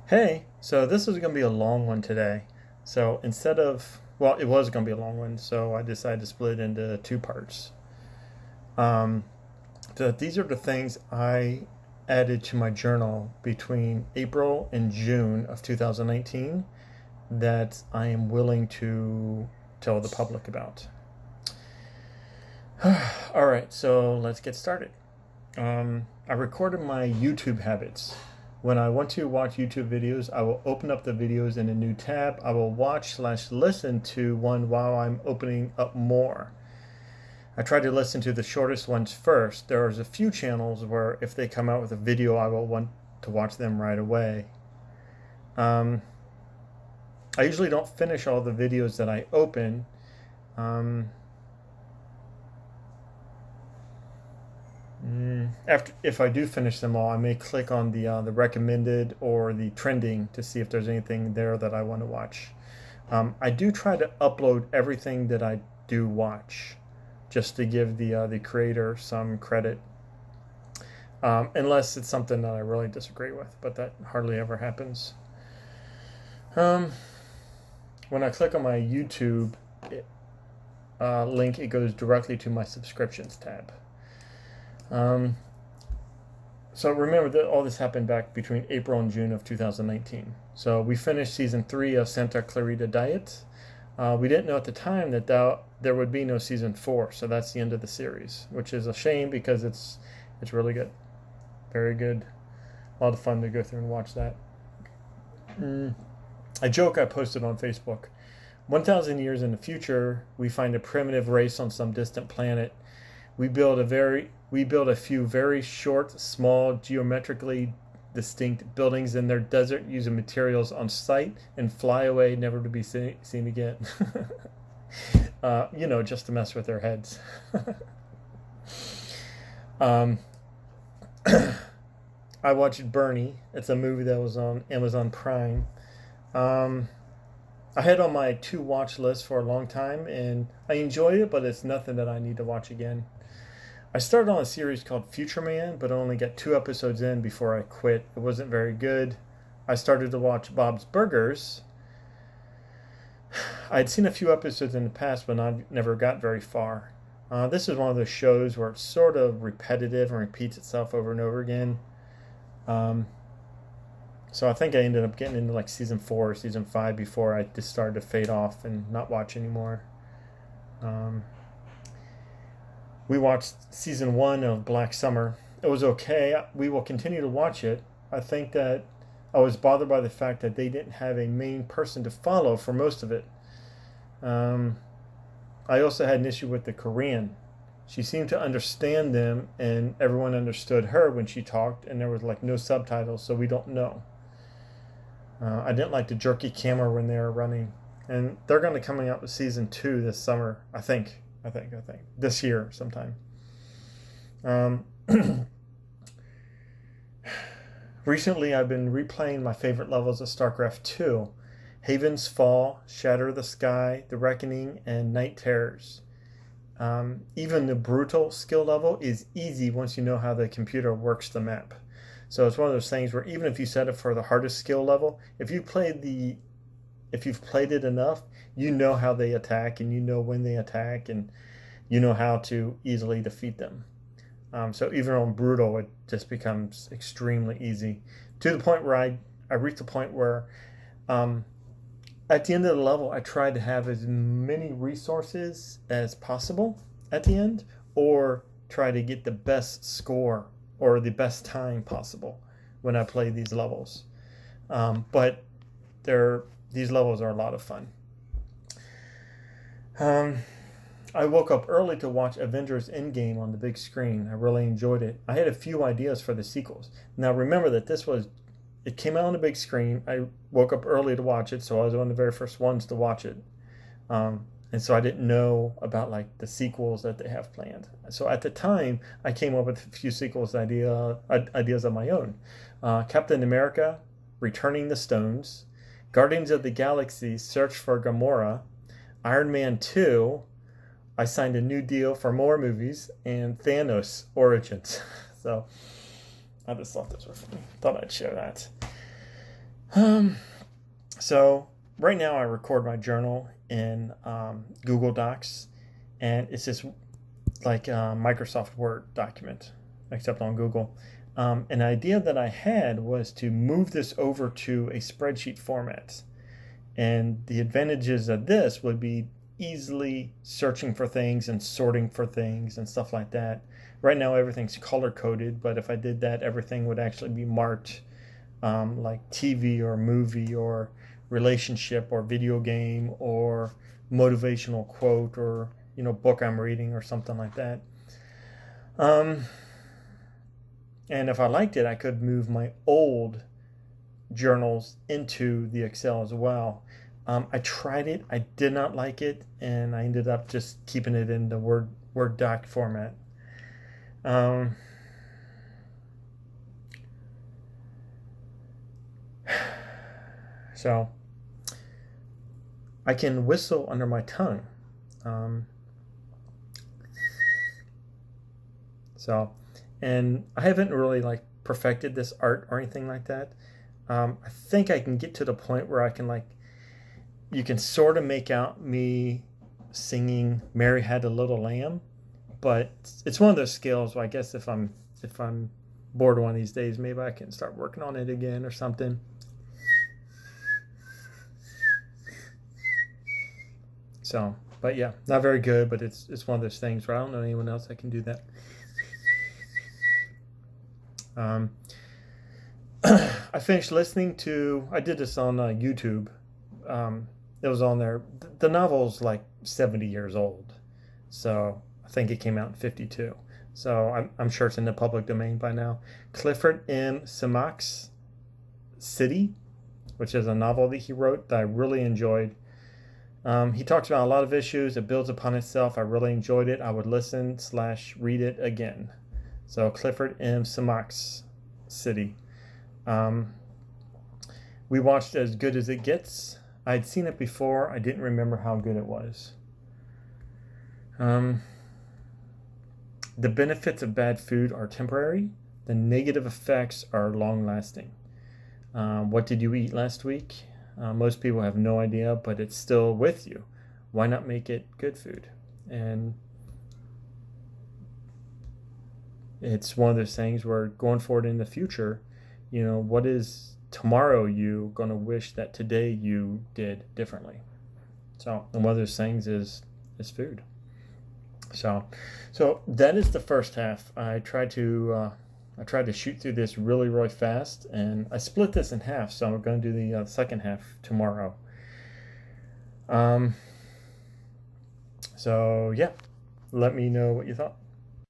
Hey, so this is going to be a long one today. So instead of, well, it was going to be a long one, so I decided to split it into two parts. Um, these are the things I added to my journal between April and June of 2019 that I am willing to tell the public about. All right, so let's get started. I recorded my YouTube habits. When I want to watch YouTube videos, I will open up the videos in a new tab. I will watch/listen to one while I'm opening up more. I try to listen to the shortest ones first. There's a few channels where if they come out with a video, I will want to watch them right away. Um, I usually don't finish all the videos that I open. Um, After, if I do finish them all, I may click on the recommended or the trending to see if there's anything there that I want to watch. I do try to upload everything that I do watch, just to give the creator some credit, unless it's something that I really disagree with, but that hardly ever happens. Um, when I click on my YouTube link, it goes directly to my subscriptions tab. Um, So remember that all this happened back between April and June of 2019. So we finished season 3 of Santa Clarita Diet. We didn't know at the time that there would be no season 4, so that's the end of the series, which is a shame because it's really good, very good, a lot of fun to go through and watch that. A joke I posted on Facebook: 1,000 years in the future, we find a primitive race on some distant planet. We build a few very short, small, geometrically distinct buildings in their desert using materials on site and fly away, never to be seen again. Just to mess with their heads. um, I watched Bernie. It's a movie that was on Amazon Prime. Um, I had on my to watch list for a long time, and I enjoy it, but it's nothing that I need to watch again. I started on a series called Future Man, but I only got 2 episodes in before I quit. It wasn't very good. I started to watch Bob's Burgers. I'd seen a few episodes in the past, but I never got very far. This is one of those shows where it's sort of repetitive and repeats itself over and over again. Um, so I think I ended up getting into like season 4 or season 5 before I just started to fade off and not watch anymore. We watched season 1 of Black Summer. It was okay. We will continue to watch it. I think that I was bothered by the fact that they didn't have a main person to follow for most of it. I also had an issue with the Korean. She seemed to understand them, and everyone understood her when she talked, and there was like no subtitles, so we don't know. I didn't like the jerky camera when they were running, and they're going to coming out with season 2 this summer, I think this year sometime. Recently, I've been replaying my favorite levels of StarCraft 2: Haven's Fall, Shatter the Sky, The Reckoning, and Night Terrors. Even the brutal skill level is easy once you know how the computer works the map. So it's one of those things where even if you set it for the hardest skill level, if you've played it enough, you know how they attack, and you know when they attack, and you know how to easily defeat them. So even on brutal, it just becomes extremely easy, to the point where I reached a point where at the end of the level, I tried to have as many resources as possible at the end, or try to get the best score or the best time possible when I play these levels. But these levels are a lot of fun. I woke up early to watch Avengers Endgame on the big screen. I really enjoyed it. I had a few ideas for the sequels. Now remember that it came out on the big screen. I woke up early to watch it, so I was one of the very first ones to watch it. And so I didn't know about like the sequels that they have planned. So at the time, I came up with a few sequels ideas of my own. Captain America, Returning the Stones, Guardians of the Galaxy, Search for Gamora, Iron Man 2, I signed a new deal for more movies, and Thanos Origins. So I just thought this was funny. Thought I'd share that. Um, so right now I record my journal in Google Docs, and it's just like a Microsoft Word document, except on Google. An idea that I had was to move this over to a spreadsheet format. And the advantages of this would be easily searching for things and sorting for things and stuff like that. Right now, everything's color coded, but if I did that, everything would actually be marked like TV or movie or relationship or video game or motivational quote or book I'm reading or something like that. Um, and if I liked it, I could move my old journals into the Excel as well. I tried it, I did not like it, and I ended up just keeping it in the Word doc format. Um, so I can whistle under my tongue. Um, so, and I haven't really like perfected this art or anything like that. I think I can get to the point where I can like you can sort of make out me singing "Mary Had a Little Lamb," but it's one of those skills. Where I guess if I'm bored one of these days, maybe I can start working on it again or something. So, but yeah, not very good, but it's one of those things where I don't know anyone else that can do that. Um, I finished listening to. I did this on YouTube. It was on there. The novel's like 70 years old, so I think it came out in 52. So I'm sure it's in the public domain by now. Clifford M. Simak's City, which is a novel that he wrote that I really enjoyed. He talks about a lot of issues. It builds upon itself. I really enjoyed it. I would listen/read it again. So Clifford M. Simak's City. Um, we watched As Good as It Gets. I'd seen it before. I didn't remember how good it was. Um, the benefits of bad food are temporary. The negative effects are long lasting. What did you eat last week? Most people have no idea, but it's still with you. Why not make it good food? And it's one of those things where going forward in the future, what is tomorrow you going to wish that today you did differently? So, and one of those things is food. So that is the first half. I tried to shoot through this really really fast, and I split this in half. So I'm going to do the second half tomorrow. Um, so yeah, let me know what you thought.